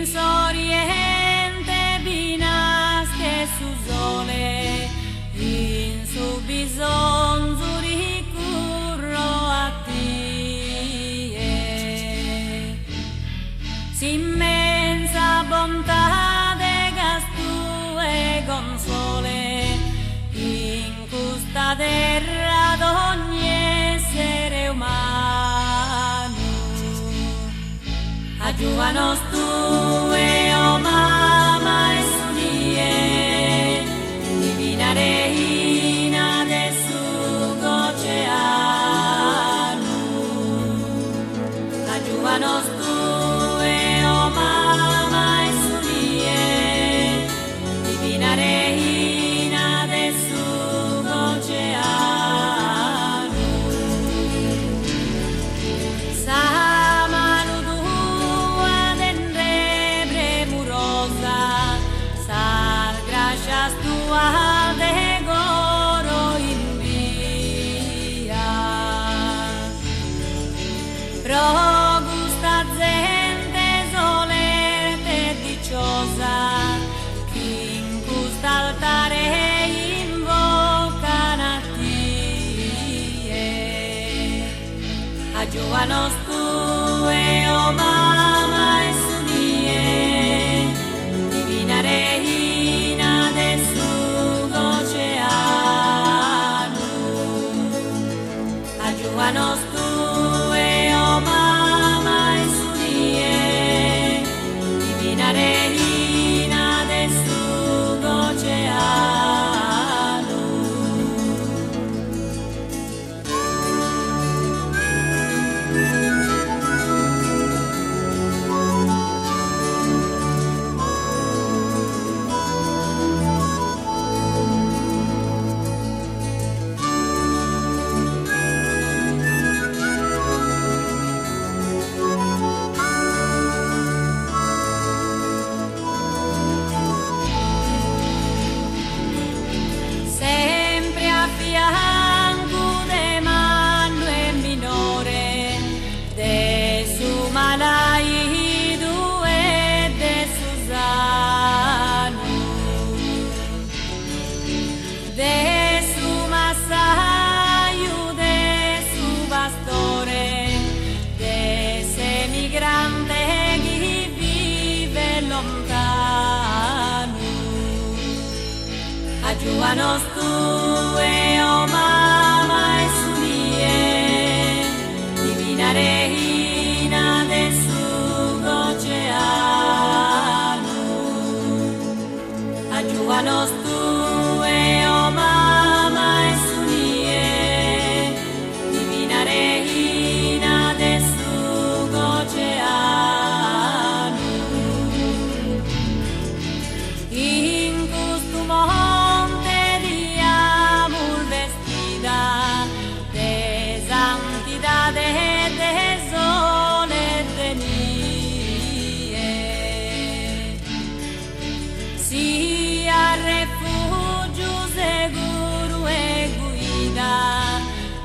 s'oriente binasche su sole, in su bisonzo ricurro a tie. S'immensa bontà de gastue console, in questa terra d'ogni essere umano. Ayúdanos tú, oh mamá, es unie, divina reina de su oceano. Ayúdanos tú, oh mamá, es unie, divina reina de su oceano. Tua de goro invia, pro gusta gente solerte dicciosa, chi in questo altare invocano a tie. Ayúdanos tú, oh mamá, es unie, divina reina de su oceano. Ayúdanos tú, oh mamá, es unie, divina reina de su oceano. Fianco de mano e minore, de su malaido e de Susano, de su massaio, de su pastore, de ese migrante che vive lontano. Ayúdanos tú, oh mamá, es unie, divina reina de su oceano. Ayúdanos tú, oh mamá, es unie, divina reina de su oceano. In questo monte di amor vestita, de santità e de sole e de nie, sia refugio sicuro e guida,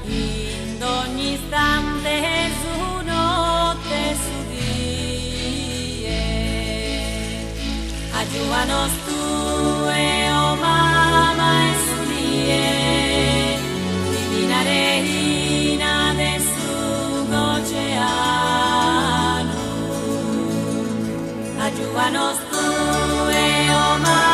in ogni istante su notte su die. Ayúdanos tú, oh mamá, es unie, divina reina de su oceano. Ayúdanos tú, oh mamá.